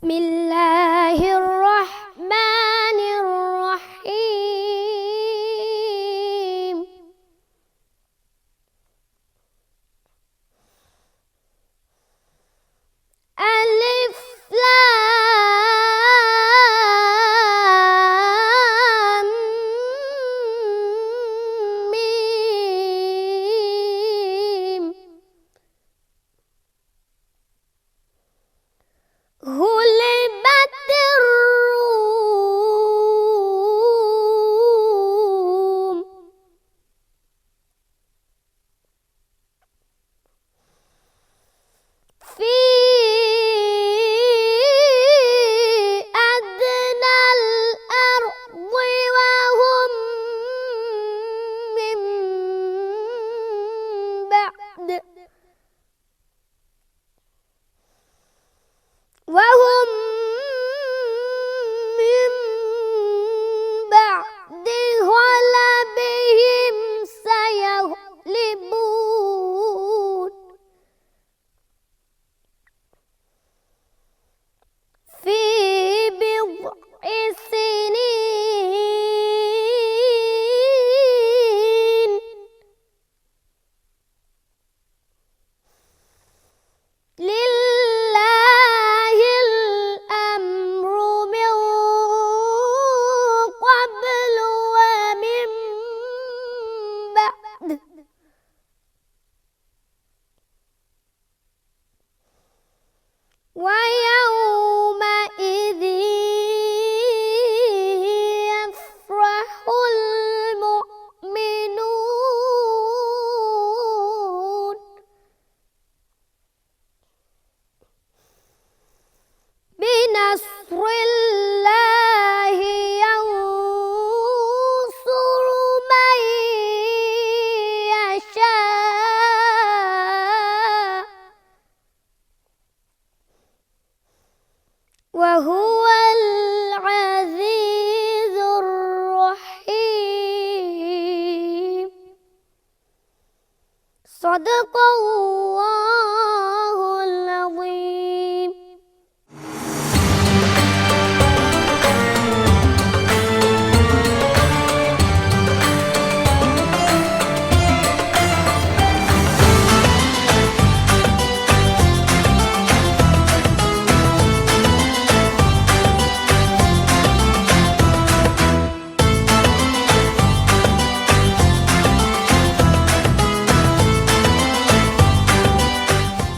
بسم الله الرحمن الرحيم ألف لام ميم غلبت الروم في أدنى الأرض وهم من بعد غلبهم سيغلبون في بضع سنين لله الأمر من قبل ومن بعد ويومئذ يفرح المؤمنون بنصر الله ينصر من يشاء وهو العزيز الرحيم صدق الله العظيم.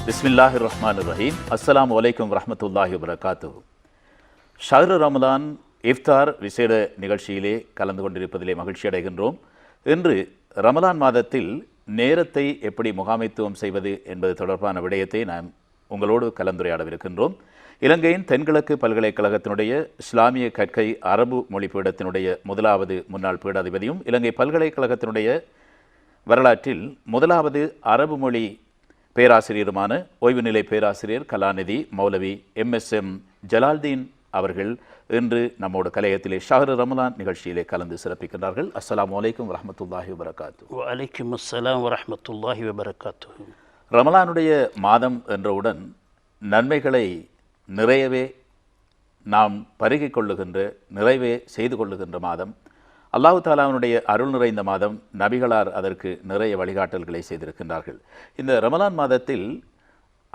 பிஸ்மில்லாஹிர் ரஹ்மானிர் ரஹீம். அஸ்ஸலாமு அலைக்கும் வரஹ்மத்துல்லாஹி வபரகாத்துஹு. ஷஹ்ரு ரமலான் இஃப்தார் விசேட நிகழ்ச்சியிலே கலந்து கொண்டிருப்பதிலே மகிழ்ச்சி அடைகின்றோம். இன்று ரமலான் மாதத்தில் நேரத்தை எப்படி முகாமைத்துவம் செய்வது என்பது தொடர்பான விடயத்தை நாம் உங்களோடு கலந்துரையாடவிருக்கின்றோம். இலங்கையின் தென்கிழக்கு பல்கலைக்கழகத்தினுடைய இஸ்லாமிய கற்கை அரபு மொழி பீடத்தினுடைய முதலாவது முன்னாள் பீடாதிபதியும் இலங்கை பல்கலைக்கழகத்தினுடைய வரலாற்றில் முதலாவது அரபு மொழி பேராசிரியருமான ஓய்வு நிலை பேராசிரியர் கலாநிதி மௌலவி MSM ஜலால்தீன் அவர்கள் இன்று நம்மோடு கலையத்திலே ஷஹ்ரு ரமலான் நிகழ்ச்சியிலே கலந்து சிறப்பிக்கின்றார்கள். அஸ்ஸலாமு அலைக்கும் வரஹ்மத்துல்லாஹி வபரகாத்துஹு. வலைக்கும் அஸ்ஸலாம் வரஹ்மத்துல்லாஹி வபரகாத்துஹு. ரமலானுடைய மாதம் என்றவுடன் நன்மைகளை நிறையவே நாம் பருகிக் கொள்ளுகின்ற நிறைவே செய்து கொள்ளுகின்ற மாதம். அல்லாஹு தாலாவினுடைய அருள் நிறைந்த மாதம். நபிகளார் அதற்கு நிறைய வழிகாட்டல்களை செய்திருக்கின்றார்கள். இந்த ரமலான் மாதத்தில்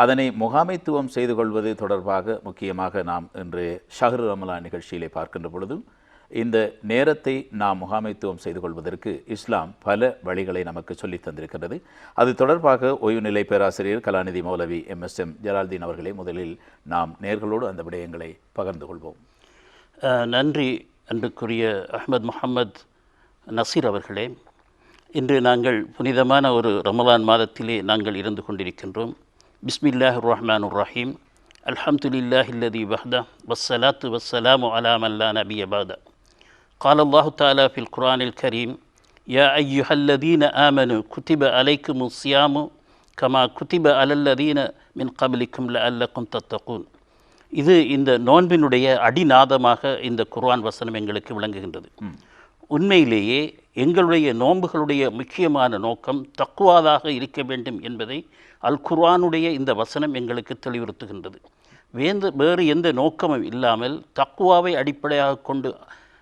அதனை முகாமைத்துவம் செய்து கொள்வது தொடர்பாக முக்கியமாக நாம் இன்று ஷஹ்ரு ரமலான் நிகழ்ச்சியிலே பார்க்கின்ற பொழுதும் இந்த நேரத்தை நாம் முகாமைத்துவம் செய்து கொள்வதற்கு இஸ்லாம் பல வழிகளை நமக்கு சொல்லித் தந்திருக்கின்றது. அது தொடர்பாக ஓய்வு நிலை பேராசிரியர் கலாநிதி மௌலவி MSM ஜலால்தீன் அவர்களே முதலில் நாம் நேர்களோடு அந்த விடயங்களை பகிர்ந்து கொள்வோம். நன்றி அன்றுக்குரிய அஹ்மத் முஹம்மத் நசீர் அவர்களே. இன்று நாங்கள் புனிதமான ஒரு ரமலான் மாதத்திலே நாங்கள் இருந்து கொண்டிருக்கின்றோம். பிஸ்மில்லாஹிர் ரஹ்மானிர் ரஹீம். அல்ஹம்துலில்லாஹில்லதி வஹ்தா வஸ்ஸலாத்து வஸ்ஸலாமு அலா மன் லா நபிய பஅதா. قال الله تعالى في القرآن الكريم يا أيها الذين آمنوا كتب عليكم الصيام كما كتب على الذين من قبلكم لعلكم تتقون. இது இந்த நோன்பினுடைய அடிநாதமாக இந்த குர்ஆன் வசனம் எங்களுக்கு விளங்குகின்றது. உண்மையிலேயே எங்களுடைய நோன்புகளுடைய முக்கியமான நோக்கம் தக்குவாதாக இருக்க வேண்டும் என்பதை அல் குர்ஆனுடைய இந்த வசனம் எங்களுக்கு தெளிவுறுத்துகின்றது. வேறு எந்த நோக்கமும் இல்லாமல் தக்குவாவை அடிப்படையாக கொண்டு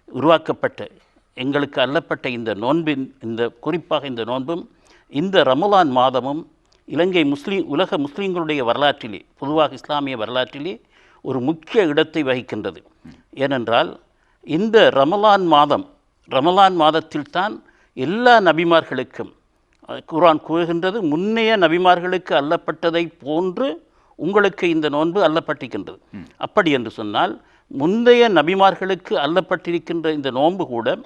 உருவாக்கப்பட்ட எங்களுக்கு அல்லப்பட்ட இந்த நோன்பின் குறிப்பாக இந்த நோன்பும் இந்த ரமலான் மாதமும் இலங்கை உலக முஸ்லீம்களுடைய வரலாற்றிலே, பொதுவாக இஸ்லாமிய வரலாற்றிலே ஒரு முக்கிய இடத்தை வகிக்கின்றது. ஏனென்றால் இந்த ரமலான் மாதத்தில்தான் எல்லா நபிமார்களுக்கும் குர்ஆன் கூறுகின்றது, முன்னைய நபிமார்களுக்கு அல்லப்பட்டதை போன்று உங்களுக்கு இந்த நோன்பு அல்லப்பட்டிருக்கின்றது. அப்படி என்று சொன்னால் முந்தைய நபிமார்களுக்கு அல்லப்பட்டிருக்கின்ற இந்த நோன்பு கூட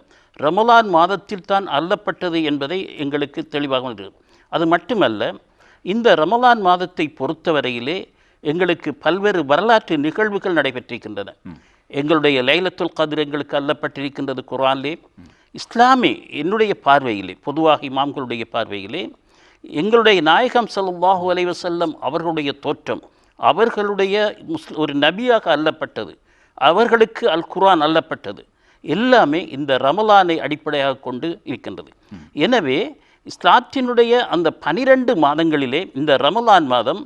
ரமலான் மாதத்தில் தான் அல்லப்பட்டது என்பதை எங்களுக்கு தெளிவாக இருக்கிறது. அது மட்டுமல்ல, இந்த ரமலான் மாதத்தை பொறுத்தவரையிலே எங்களுக்கு பல்வேறு வரலாற்று நிகழ்வுகள் நடைபெற்றிருக்கின்றன. எங்களுடைய லைலத்துல் கத்ர் எங்களுக்கு அல்லப்பட்டிருக்கின்றது குர்ஆனிலே. இஸ்லாமே என்னுடைய பார்வையிலே, பொதுவாக இமாம்களுடைய பார்வையிலே, எங்களுடைய நாயகம் ஸல்லல்லாஹு அலைஹி வஸல்லம் அவர்களுடைய தோற்றம் அவர்களுடைய ஒரு நபியாக அல்லப்பட்டது, அவர்களுக்கு அல் குர்ஆன் அல்லப்பட்டது, எல்லாமே இந்த ரமலானை அடிப்படையாக கொண்டு இருக்கின்றது. எனவே இஸ்லாத்தினுடைய அந்த 12 மாதங்களிலே இந்த ரமலான் மாதம்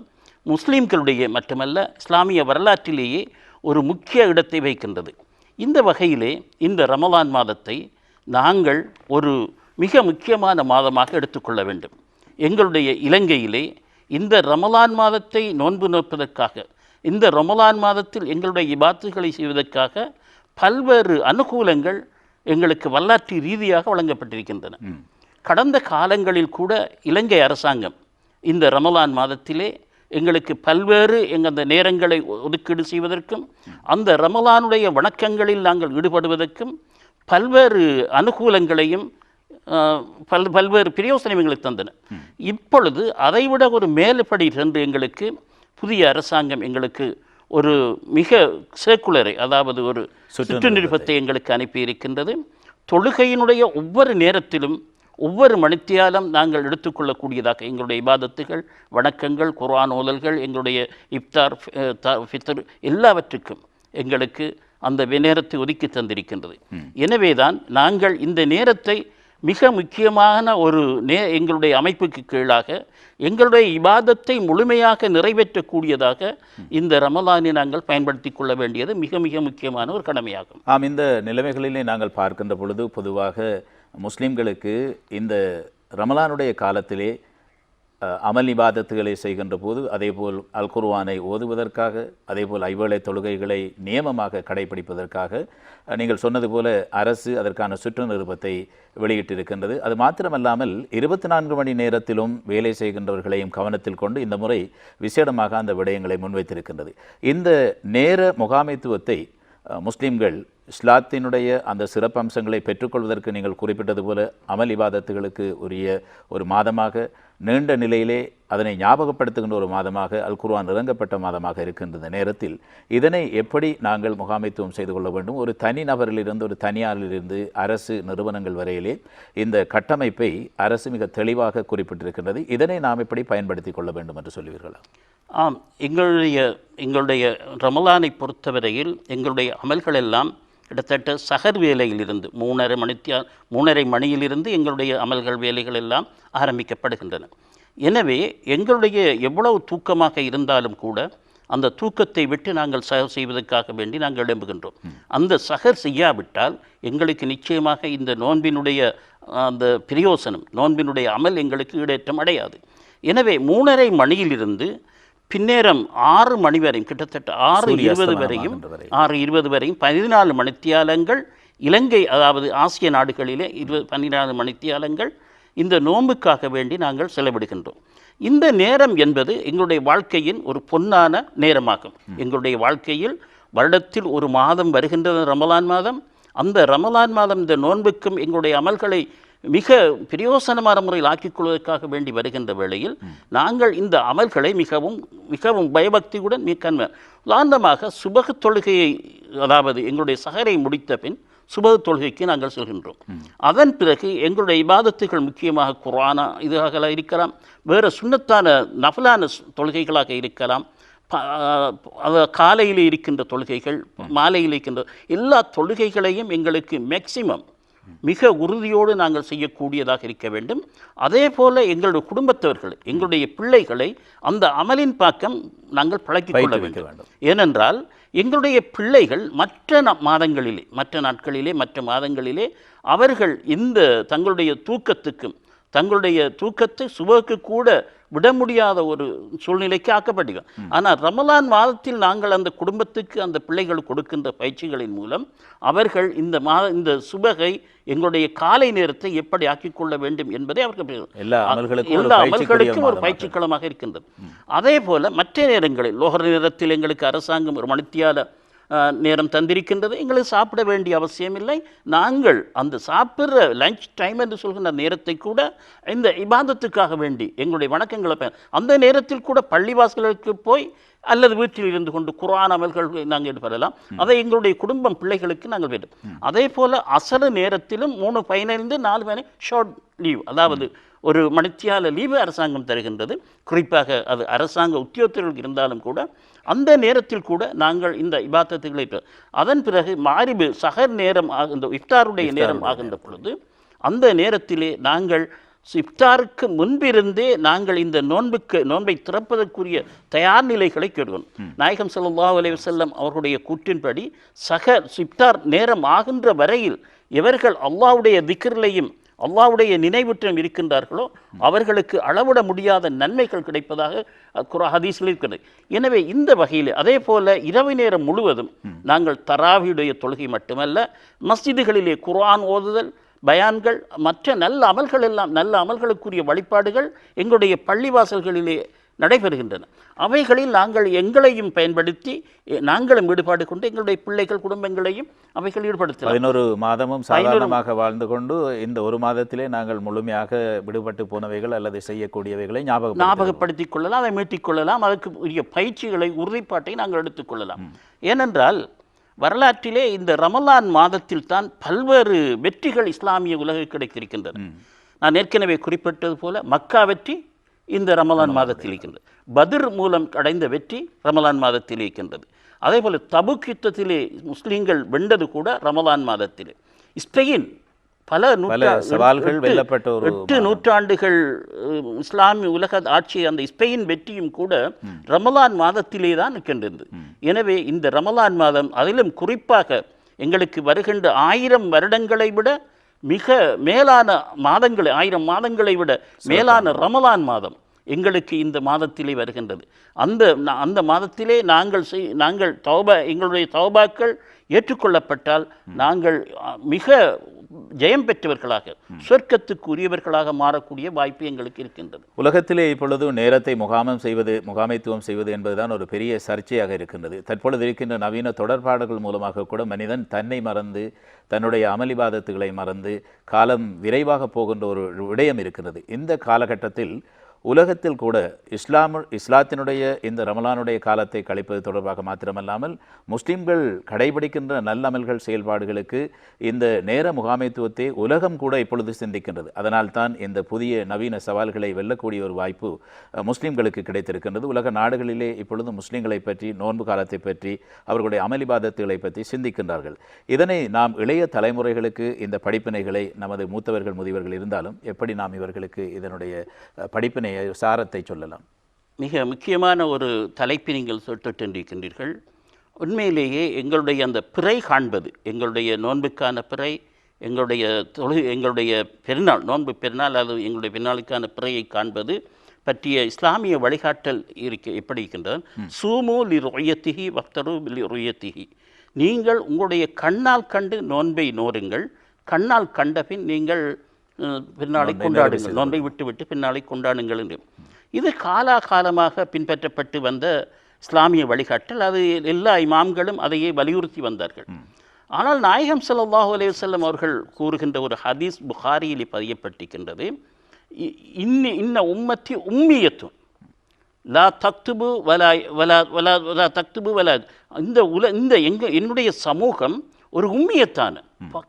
முஸ்லீம்களுடைய மட்டுமல்ல இஸ்லாமிய வரலாற்றிலேயே ஒரு முக்கிய இடத்தை வகிக்கின்றது. இந்த வகையிலே இந்த ரமலான் மாதத்தை நாங்கள் ஒரு மிக முக்கியமான மாதமாக எடுத்துக்கொள்ள வேண்டும். எங்களுடைய இலங்கையிலே இந்த ரமலான் மாதத்தை நோன்பு நோப்பதற்காக, இந்த ரமலான் மாதத்தில் எங்களுடைய இபாத்துகளை செய்வதற்காக பல்வேறு அனுகூலங்கள் எங்களுக்கு வரலாற்று ரீதியாக வழங்கப்பட்டிருக்கின்றன. கடந்த காலங்களில் கூட இலங்கை அரசாங்கம் இந்த ரமலான் மாதத்திலே எங்களுக்கு பல்வேறு அந்த நேரங்களை ஒதுக்கீடு செய்வதற்கும் அந்த ரமலானுடைய வணக்கங்களில் நாங்கள் ஈடுபடுவதற்கும் பல்வேறு அனுகூலங்களையும் பல்வேறு பிரயோசனங்களை தந்தன. இப்பொழுது அதைவிட ஒரு மேல்படி சென்று எங்களுக்கு புதிய அரசாங்கம் எங்களுக்கு ஒரு மிக சேக்குலரை, அதாவது ஒரு சுற்று நிருபத்தை எங்களுக்கு அனுப்பியிருக்கின்றது. தொழுகையினுடைய ஒவ்வொரு நேரத்திலும் ஒவ்வொரு மணித்தியாலம் நாங்கள் எடுத்துக்கொள்ளக்கூடியதாக எங்களுடைய இபாதத்துகள், வணக்கங்கள், குர்ஆன் ஓதல்கள், எங்களுடைய இஃப்தார், ஃபித்ர் எல்லாவற்றுக்கும் எங்களுக்கு அந்த நேரத்தை ஒதுக்கி தந்திருக்கின்றது. எனவேதான் நாங்கள் இந்த நேரத்தை மிக முக்கியமான ஒரு எங்களுடைய அமைப்புக்கு கீழாக எங்களுடைய இபாதத்தை முழுமையாக நிறைவேற்றக்கூடியதாக இந்த ரமலானை நாங்கள் பயன்படுத்தி கொள்ள வேண்டியது மிக மிக முக்கியமான ஒரு கடமையாகும். இந்த நிலைமைகளிலே நாங்கள் பார்க்கின்ற பொழுது பொதுவாக முஸ்லிம்களுக்கு இந்த ரமலானுடைய காலத்திலே அமல் இபாதத்துகளை செய்கின்ற போது அதேபோல் அல் குர்ஆனை ஓதுவதற்காக, அதேபோல் ஐவேளை தொழுகைகளை நியமமாக கடைபிடிப்பதற்காக நீங்கள் சொன்னது போல அரசு அதற்கான சுற்று நிருபத்தை வெளியிட்டிருக்கின்றது. அது மாத்திரமல்லாமல் 24 மணி நேரத்திலும் வேலை செய்கின்றவர்களையும் கவனத்தில் கொண்டு இந்த முறை விசேடமாக அந்த விடயங்களை முன்வைத்திருக்கின்றது. இந்த நேர முகாமைத்துவத்தை முஸ்லிம்கள் இஸ்லாத்தினுடைய அந்த சிறப்பம்சங்களை பெற்றுக்கொள்வதற்கு நீங்கள் குறிப்பிட்டது போல அமல் இபாதத்துகளுக்கு உரிய ஒரு மாதமாக, நீண்ட நிலையிலே அதனை ஞாபகப்படுத்துகின்ற ஒரு மாதமாக அல் குர்ஆன் இறங்கப்பட்ட மாதமாக இருக்கின்ற நேரத்தில் இதனை எப்படி நாங்கள் முகாமைத்துவம் செய்து கொள்ள வேண்டும்? ஒரு தனி நபரிலிருந்து, ஒரு தனியாரிலிருந்து அரசு நிறுவனங்கள் வரையிலே இந்த கட்டமைப்பை அரசு மிக தெளிவாக குறிப்பிட்டிருக்கின்றது. இதனை நாம் எப்படி பயன்படுத்தி கொள்ள வேண்டும் என்று சொல்லுவீர்களா? ஆம், எங்களுடைய ரமலானை பொறுத்தவரையில் எங்களுடைய அமல்கள் எல்லாம் கிட்டத்தட்ட சகர் வேலையிலிருந்து 3:30 மணியிலிருந்து எங்களுடைய அமல்கள் வேலைகள் எல்லாம் ஆரம்பிக்கப்படுகின்றன. எனவே எங்களுடைய எவ்வளவு தூக்கமாக இருந்தாலும் கூட அந்த தூக்கத்தை விட்டு நாங்கள் சகர் செய்வதற்காக வேண்டி நாங்கள் எழும்புகின்றோம். அந்த சகர் செய்யாவிட்டால் எங்களுக்கு நிச்சயமாக இந்த நோன்பினுடைய அந்த பிரயோசனம், நோன்பினுடைய அமல் எங்களுக்கு ஈடேற்றம் அடையாது. எனவே 3:30 மணியிலிருந்து பின்னேரம் 6 மணி வரையும், கிட்டத்தட்ட 6:20 வரையும் 14 மணித்தியாலங்கள் இலங்கை, அதாவது ஆசிய நாடுகளிலே 14 மணித்தியாலங்கள் இந்த நோன்புக்காக வேண்டி நாங்கள் செலவிடுகின்றோம். இந்த நேரம் என்பது எங்களுடைய வாழ்க்கையின் ஒரு பொன்னான நேரமாகும். எங்களுடைய வாழ்க்கையில் வருடத்தில் ஒரு மாதம் வருகின்றது ரமலான் மாதம். அந்த ரமலான் மாதம் இந்த நோன்புக்கும் எங்களுடைய அமல்களை மிக பிரயோசனமான முறையில் ஆக்கிக் கொள்வதற்காக வேண்டி வருகின்ற வேளையில் நாங்கள் இந்த அமல்களை மிகவும் மிகவும் பயபக்தியுடன் உதாரணமாக சுபகு தொழுகையை, அதாவது எங்களுடைய சஹரை முடித்த பின் சுபகு தொழுகைக்கு நாங்கள் செல்கின்றோம். அதன் பிறகு எங்களுடைய இபாதத்துகள் முக்கியமாக குர்ஆனா இதுவாக இருக்கலாம், வேறு சுன்னத்தான நஃபிலான தொழுகைகளாக இருக்கலாம், காலையில் இருக்கின்ற தொழுகைகள், மாலையில் இருக்கின்ற எல்லா தொழுகைகளையும் எங்களுக்கு மேக்சிமம் மிக உறுதியோடு நாங்கள் செய்யக்கூடியதாக இருக்க வேண்டும். அதே போல் எங்களுடைய குடும்பத்தவர்கள், எங்களுடைய பிள்ளைகளை அந்த அமலின் பக்கம் நாங்கள் பழக்கிக் கொள்ள வேண்டும். ஏனென்றால் எங்களுடைய பிள்ளைகள் மற்ற மாதங்களிலே, மற்ற நாட்களிலே, மற்ற மாதங்களிலே அவர்கள் இந்த தங்களுடைய தூக்கத்தை சுபக்கு கூட விட முடியாத ஒரு சூழ்நிலைக்கு ஆக்கப்பட்டிருக்கிறோம். ஆனால் ரமலான் மாதத்தில் நாங்கள் அந்த குடும்பத்துக்கு, அந்த பிள்ளைகள் கொடுக்கின்ற பயிற்சிகளின் மூலம் அவர்கள் இந்த சுபகை எங்களுடைய காலை நேரத்தை எப்படி ஆக்கிக்கொள்ள வேண்டும் என்பதை அவர்கள் எல்லா அமல்களுக்கும் ஒரு பயிற்சிக்களமாக இருக்கின்றது. அதே போல மற்ற நேரங்களில் லோகர் நேரத்தில் எங்களுக்கு அரசாங்கம் ஒரு மணித்தியால நேரம் தந்திருக்கின்றது. எங்களுக்கு சாப்பிட வேண்டிய அவசியம் இல்லை. நாங்கள் அந்த சாப்பிட்ற லஞ்ச் டைம் என்று சொல்கின்ற நேரத்தை கூட இந்த இபாதத்துக்காக வேண்டி எங்களுடைய வணக்கங்களை அந்த நேரத்தில் கூட பள்ளிவாசல்களுக்கு போய் அல்லது வீட்டில் இருந்து கொண்டு குர்ஆன் அமல்கள் நாங்கள் ஈடுபடலாம். அதை எங்களுடைய குடும்பம் பிள்ளைகளுக்கு நாங்கள் வேண்டும். அதே போல் அசல நேரத்திலும் 3:15 4 ஷார்ட் லீவ், அதாவது ஒரு மணித்தியால லீவு அரசாங்கம் தருகின்றது. குறிப்பாக அது அரசாங்க உத்தியோகத்தர்கள் இருந்தாலும் கூட அந்த நேரத்தில் கூட நாங்கள் இந்த இபாதத்துகளை அதன் பிறகு மாரிபு சஹர் நேரம் ஆகின்ற இஃப்தாருடைய நேரம் ஆகின்ற பொழுது அந்த நேரத்திலே நாங்கள் இஃப்தாருக்கு முன்பிருந்தே நாங்கள் இந்த நோன்பை திறப்பதற்குரிய தயார் நிலைகளை கேட்கணும். நாயகம் ஸல்லல்லாஹு அலைஹி வஸல்லம் அவர்களுடைய கூற்றின்படி இஃப்தார் நேரம் ஆகின்ற வரையில் எவர்கள் அல்லாஹ்வுடைய திக்ரிலையும் அல்லாஹ்வுடைய நினைவுற்றம் இருக்கின்றார்களோ அவர்களுக்கு அளவிட முடியாத நன்மைகள் கிடைப்பதாக ஹதீஸில் இருக்கிறது. எனவே இந்த வகையில் அதே போல இரவு நேரம் முழுவதும் நாங்கள் தராவியுடைய தொழுகை மட்டுமல்ல, மஸ்ஜிதுகளிலே குர்ஆன் ஓதுதல், பயான்கள், மற்ற நல்ல அமல்களுக்குரிய வழிபாடுகள் எங்களுடைய பள்ளிவாசல்களிலே நடைபெறுகின்றன. அவைகளில் நாங்கள் எங்களையும் பயன்படுத்தி நாங்களும் ஈடுபாடு கொண்டு எங்களுடைய பிள்ளைகள் குடும்பங்களையும் அவைகள் ஈடுபடுத்தலாம். 11 மாதமும் சாதாரணமாக வாழ்ந்து கொண்டு இந்த ஒரு மாதத்திலே நாங்கள் முழுமையாக விடுபட்டு போனவைகள் அல்லது செய்யக்கூடியவைகளை ஞாபகப்படுத்திக் கொள்ளலாம், அதை மீட்டிக் கொள்ளலாம். அதற்கு உரிய பயிற்சிகளை, உறுதிப்பாட்டை நாங்கள் எடுத்துக்கொள்ளலாம். ஏனென்றால் வரலாற்றிலே இந்த ரமலான் மாதத்தில் தான் பல்வேறு வெற்றிகள் இஸ்லாமிய உலகிற்கு கிடைத்திருக்கின்றன. நான் ஏற்கனவே குறிப்பிட்டது போல மக்கா வெற்றி இந்த ரமலான் மாதத்தில் இருக்கின்றது. பத்ர் மூலம் அடைந்த வெற்றி ரமலான் மாதத்தில் இருக்கின்றது. அதே போல தபுக் யுத்தத்திலே முஸ்லீம்கள் வென்றது கூட ரமலான் மாதத்திலே. ஸ்பெயின் பல சவால்கள் வெல்லப்பட்ட 8 நூற்றாண்டுகள் இஸ்லாமிய உலக ஆட்சி அந்த ஸ்பெயின் வெற்றியும் கூட ரமலான் மாதத்திலே தான் இருக்கின்றது. எனவே இந்த ரமலான் மாதம், அதிலும் குறிப்பாக எங்களுக்கு வருகின்ற 1000 வருடங்களை விட மிக மேலான மாதங்களை, 1000 மாதங்களை விட மேலான ரமலான் மாதம் எங்களுக்கு இந்த மாதத்திலே வருகின்றது. அந்த மாதத்திலே நாங்கள் எங்களுடைய தௌபாக்கள் ஏற்றுக்கொள்ளப்பட்டால் நாங்கள் மிக ஜெயம் பெற்றவர்களாக, சொர்க்கத்துக்கு உரியவர்களாக மாறக்கூடிய வாய்ப்பு எங்களுக்கு இருக்கின்றது. உலகத்திலே இப்பொழுது நேரத்தை முகாமைத்துவம் செய்வது என்பதுதான் ஒரு பெரிய சர்ச்சையாக இருக்கின்றது. தற்பொழுது இருக்கின்ற நவீன தொடர்பாடல்கள் மூலமாக கூட மனிதன் தன்னை மறந்து, தன்னுடைய அமளிபாதத்துகளை மறந்து காலம் விரைவாக போகின்ற ஒரு விடயம் இருக்கிறது. இந்த காலகட்டத்தில் உலகத்தில் கூட இஸ்லாத்தினுடைய இந்த ரமலானுடைய காலத்தை கழிப்பது தொடர்பாக மாத்திரமல்லாமல் முஸ்லிம்கள் கடைபிடிக்கின்ற நல்லமல்கள் செயல்பாடுகளுக்கு இந்த நேர முகாமைத்துவத்தை உலகம் கூட இப்பொழுது சிந்திக்கின்றது. அதனால் தான் இந்த புதிய நவீன சவால்களை வெல்லக்கூடிய ஒரு வாய்ப்பு முஸ்லிம்களுக்கு கிடைத்திருக்கின்றது. உலக நாடுகளிலே இப்பொழுது முஸ்லிம்களை பற்றி, நோன்பு காலத்தை பற்றி, அவர்களுடைய அமளிபாதத்துகளை பற்றி சிந்திக்கின்றார்கள். இதனை நாம் இளைய தலைமுறைகளுக்கு இந்த படிப்பினைகளை, நமது மூத்தவர்கள் முதியவர்கள் இருந்தாலும் எப்படி நாம் இவர்களுக்கு இதனுடைய படிப்பினை சாரத்தை சொல்லலாம்? மிக முக்கியமான ஒரு தலைப்பை நீங்கள் தொட்டிருக்கின்றீர்கள். உண்மையிலேயே எங்களுடைய அந்த பிறை காண்பது, எங்களுடைய நோன்புக்கான பிறை, எங்களுடைய பெருநாள், நோன்பு பெருநாள் அல்லது எங்களுடைய பெருநாளுக்கான பிறையை காண்பது பற்றிய இஸ்லாமிய வழிகாட்டல் எப்படி இருக்கின்றது? சூமு லி ருயத்திஹி வஃப்தரு லி ருயத்திஹி. நீங்கள் உங்களுடைய கண்ணால் கண்டு நோன்பை நோருங்கள், கண்ணால் கண்டபின் நீங்கள் பின்னாலை கொண்டாடுங்கள், நோன்பை விட்டு பின்னாலை கொண்டாடுங்கள் என்று. இது காலாகாலமாக பின்பற்றப்பட்டு வந்த இஸ்லாமிய வழிகாட்டல். அது எல்லா இமாம்களும் அதையே வலியுறுத்தி வந்தார்கள். ஆனால் நாயகம் ஸல்லல்லாஹு அலைஹி வஸல்லம் அவர்கள் கூறுகின்ற ஒரு ஹதீஸ் புகாரியில் பதியப்பட்டிருக்கின்றது. இன்ன உம்மத்தி உம்மியத்துன் லா தக்துபு வலா வலா வலா வலா தக்துபு வலா. என்னுடைய சமூகம் ஒரு உம்மியத்தான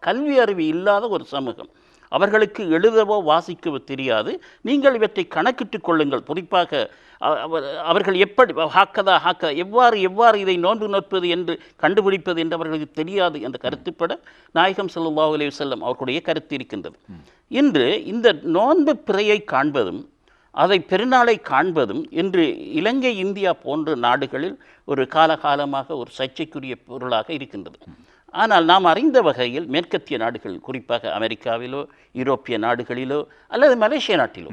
கல்வி அறிவு இல்லாத ஒரு சமூகம். அவர்களுக்கு எழுதவோ வாசிக்கவோ தெரியாது. நீங்கள் இவற்றை கணக்கிட்டுக் கொள்ளுங்கள். குறிப்பாக அவர்கள் எப்படி எவ்வாறு இதை நோன்பு நோற்பது என்று கண்டுபிடிப்பது என்று அவர்களுக்கு தெரியாது என்ற கருத்துப்பட நாயகம் ஸல்லல்லாஹு அலைஹி வஸல்லம் அவர்களுடைய கருத்து இருக்கின்றது. இன்று இந்த நோன்பு பிறையை காண்பதும் அதை பெருநாளை காண்பதும் இன்று இலங்கை, இந்தியா போன்ற நாடுகளில் ஒரு காலகாலமாக ஒரு சர்ச்சைக்குரிய பொருளாக இருக்கின்றது. ஆனால் நாம் அறிந்த வகையில் மேற்கத்திய நாடுகள், குறிப்பாக அமெரிக்காவிலோ யூரோப்பிய நாடுகளிலோ அல்லது மலேசிய நாட்டிலோ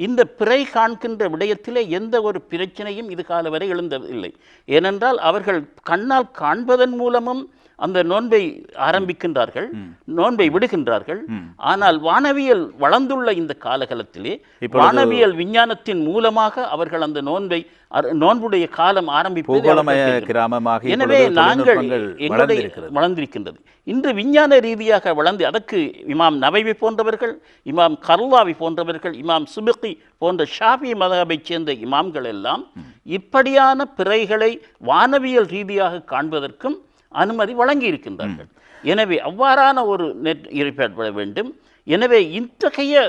இந்த பிறை காண்கின்ற விடயத்திலே எந்த ஒரு பிரச்சனையும் இது கால வரை எழுந்ததில்லை. ஏனென்றால் அவர்கள் கண்ணால் காண்பதன் மூலமும் அந்த நோன்பை ஆரம்பிக்கின்றார்கள், நோன்பை விடுகின்றார்கள். ஆனால் வானவியல் வளர்ந்துள்ள இந்த காலகலத்திலே வானவியல் விஞ்ஞானத்தின் மூலமாக அவர்கள் அந்த நோன்புடைய காலம் ஆரம்பிப்பது. எனவே நாங்கள் எங்களுடைய வளர்ந்திருக்கின்றது. இன்று விஞ்ஞான ரீதியாக வளர்ந்து அதற்கு இமாம் நவவி போன்றவர்கள், இமாம் கர்லாவி போன்றவர்கள், இமாம் சுபுகி போன்ற ஷாஃபி மதஹபை சேர்ந்த இமாம்கள் எல்லாம் இப்படியான பிறைகளை வானவியல் ரீதியாக காண்பதற்கும் அனுமதி வழங்கி இருக்கின்றார்கள். எனவே அவ்வாறான ஒரு ஏற்பட வேண்டும். எனவே இத்தகைய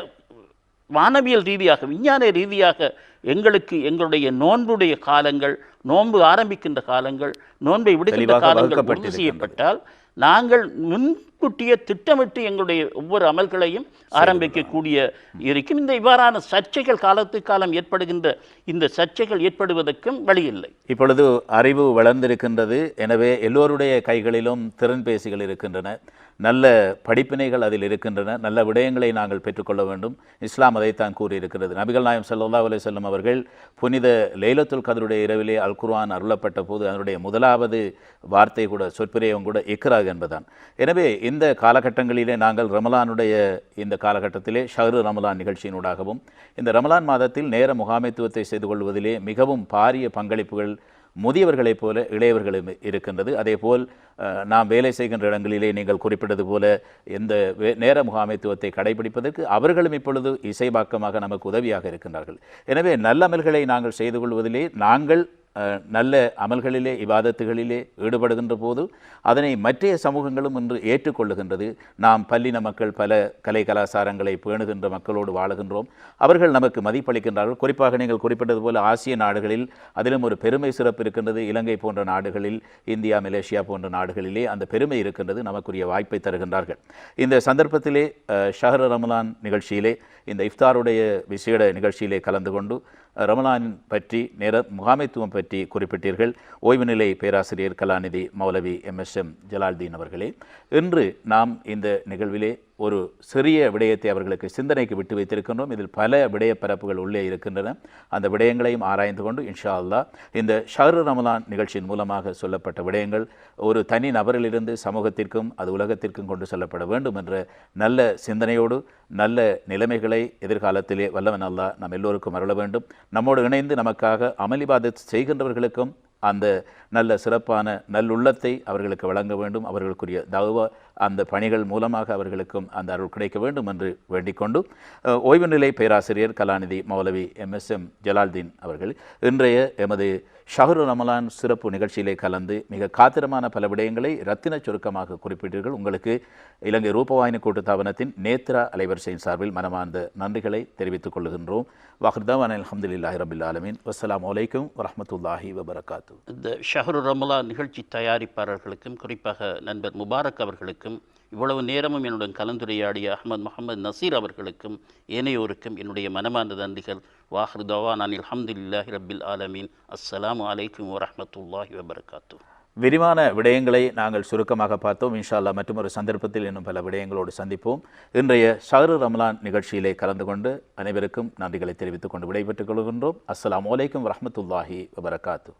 வானவியல் ரீதியாக, விஞ்ஞான ரீதியாக எங்களுடைய நோன்புடைய காலங்கள், நோன்பு ஆரம்பிக்கின்ற காலங்கள், நோன்பை விடுகின்ற காலங்கள் உறுதி செய்யப்பட்டால் நாங்கள் முன்கூட்டிய திட்டமிட்டு எங்களுடைய ஒவ்வொரு அமல்களையும் ஆரம்பிக்கக்கூடிய இருக்கும். இவ்வாறான சர்ச்சைகள் காலத்துக்கு காலம் ஏற்படுகின்ற இந்த சர்ச்சைகள் ஏற்படுவதற்கும் வழியில்லை. இப்பொழுது அறிவு வளர்ந்திருக்கின்றது. எனவே எல்லோருடைய கைகளிலும் திறன்பேசிகள் இருக்கின்றன, நல்ல படிப்பினைகள் அதில் இருக்கின்றன, நல்ல விடயங்களை நாங்கள் பெற்றுக்கொள்ள வேண்டும். இஸ்லாம் அதைத்தான் கூறியிருக்கிறது. நபிகள் நாயகம் ஸல்லல்லாஹு அலைஹி வஸல்லம் அவர்கள் புனித லைலத்துல் கத்ருடைய இரவிலே அல் குர்ஆன் அருளப்பட்ட போது அதனுடைய முதலாவது வார்த்தை கூட, சொற்பிரயோகம் கூட இக்ரா என்பதுதான். எனவே இந்த காலகட்டங்களிலே நாங்கள் ரமலானுடைய இந்த காலகட்டத்திலே ஷஹ்ரு ரமலான் நிகழ்ச்சியினூடாகவும் இந்த ரமலான் மாதத்தில் நேர முகாமைத்துவத்தை செய்து கொள்வதிலே மிகவும் பாரிய பங்களிப்புகள் முதியவர்களைப் போல இளையவர்களும் இருக்கின்றது. அதேபோல் நாம் வேலை செய்கின்ற இடங்களிலே நீங்கள் குறிப்பிட்டது போல இந்த நேர முகாமைத்துவத்தை கடைபிடிப்பதற்கு அவர்களும் இப்பொழுது இசைபாக்கமாக நமக்கு உதவியாக இருக்கின்றார்கள். எனவே நல்ல அமல்களை நாங்கள் செய்து கொள்வதிலே, நாங்கள் நல்ல அமல்களிலே இபாதத்துகளிலே ஈடுபடுகின்ற போது அதனை மற்றைய சமூகங்களும் இன்று ஏற்றுக்கொள்ளுகின்றது. நாம் பல்லின மக்கள் பல கலை கலாச்சாரங்களை பேணுகின்ற மக்களோடு வாழுகின்றோம். அவர்கள் நமக்கு மதிப்பளிக்கின்றார்கள். குறிப்பாக நீங்கள் குறிப்பிட்டது போல ஆசிய நாடுகளில் அதிலும் ஒரு பெருமை சிறப்பு இருக்கின்றது. இலங்கை போன்ற நாடுகளில், இந்தியா, மலேசியா போன்ற நாடுகளிலே அந்த பெருமை இருக்கின்றது. நமக்குரிய வாய்ப்பை தருகின்றார்கள். இந்த சந்தர்ப்பத்திலே ஷஹ்ரு ரமலான் நிகழ்ச்சியிலே, இந்த இஃப்தாருடைய விசேட நிகழ்ச்சியிலே கலந்து கொண்டு ரமலான் பற்றி, நேர முகாமைத்துவம் பற்றி குறிப்பிட்டீர்கள். ஓய்வு நிலை பேராசிரியர் கலாநிதி மௌலவி MSM ஜலால்தீன் அவர்களே, இன்று நாம் இந்த நிகழ்விலே ஒரு சிறிய விடயத்தை அவர்களுக்கு சிந்தனைக்கு விட்டு வைத்திருக்கின்றோம். இதில் பல விடய பரப்புகள் உள்ளே இருக்கின்றன. அந்த விடயங்களையும் ஆராய்ந்து கொண்டு இன்ஷா அல்லாஹ் இந்த ஷஹ்ரு ரமலான் நிகழ்ச்சியின் மூலமாக சொல்லப்பட்ட விடயங்கள் ஒரு தனி நபரிலிருந்து சமூகத்திற்கும் அது உலகத்திற்கும் கொண்டு செல்லப்பட வேண்டும் என்ற நல்ல சிந்தனையோடு நல்ல நிலைமைகளை எதிர்காலத்திலே வல்லவன் அல்லாஹ் நம் எல்லோருக்கும் அருள வேண்டும். நம்மோடு இணைந்து நமக்காக அமளிபாதத் செய்கின்றவர்களுக்கும் அந்த நல்ல சிறப்பான நல்லுள்ளத்தை அவர்களுக்கு வழங்க வேண்டும். அவர்களுக்குரிய தௌவா அந்த பணிகள் மூலமாக அவர்களுக்கும் அந்த அருள் கிடைக்க வேண்டும் என்று வேண்டிக்கொண்டு, ஓய்வு நிலை பேராசிரியர் கலாநிதி மௌலவி MSM ஜலால்தீன் அவர்கள் இன்றைய எமது ஷஹ்ரு ரமலான் சிறப்பு நிகழ்ச்சியிலே கலந்து மிக காத்திரமான பல விடயங்களை இரத்தின சுருக்கமாக குறிப்பிட்டீர்கள். உங்களுக்கு இலங்கை ரூபவாயினி கூட்டுத்தாபனத்தின் நேத்ரா அலைவரிசையின் சார்பில் மனமார்ந்த நன்றிகளை தெரிவித்துக் கொள்கின்றோம். வாஹிர்தாவான் அல்ஹம்துலில்லாஹி ரபில் ஆலமீன். வஸ்ஸலாமு அலைக்கும் வரஹ்மத்துல்லாஹி வபரகாத்து. இந்த ஷஹ்ரு ரமலான் நிகழ்ச்சி தயாரிப்பாளர்களுக்கும் குறிப்பாக நண்பர் முபாரக் அவர்களுக்கும், இவ்வளவு நேரமும் என்னுடன் கலந்துரையாடிய அஹ்மத் முஹம்மது நசீர் அவர்களுக்கும் ஏனையோருக்கும் என்னுடைய மனமார்ந்த நன்றிகள். வாஹிர் தவான் அல்ஹம்துலில்லாஹி ரபில் ஆலமீன். அஸ்ஸலாமு அலைக்கும் வரஹ்மத்துல்லாஹி வபரகாத்து. விரிவான விடயங்களை நாங்கள் சுருக்கமாக பார்த்தோம். இன்ஷா அல்லாஹ் மற்றும் ஒரு சந்தர்ப்பத்தில் இன்னும் பல விடயங்களோடு சந்திப்போம். இன்றைய ஷஹ்ரு ரமலான் நிகழ்ச்சியிலே கலந்து கொண்டு அனைவருக்கும் நன்றிகளை தெரிவித்துக் கொண்டு விடைபெற்றுக் கொள்கின்றோம். அஸ்ஸலாமு அலைக்கும் வரஹ்மத்துல்லாஹி வபரகாத்து.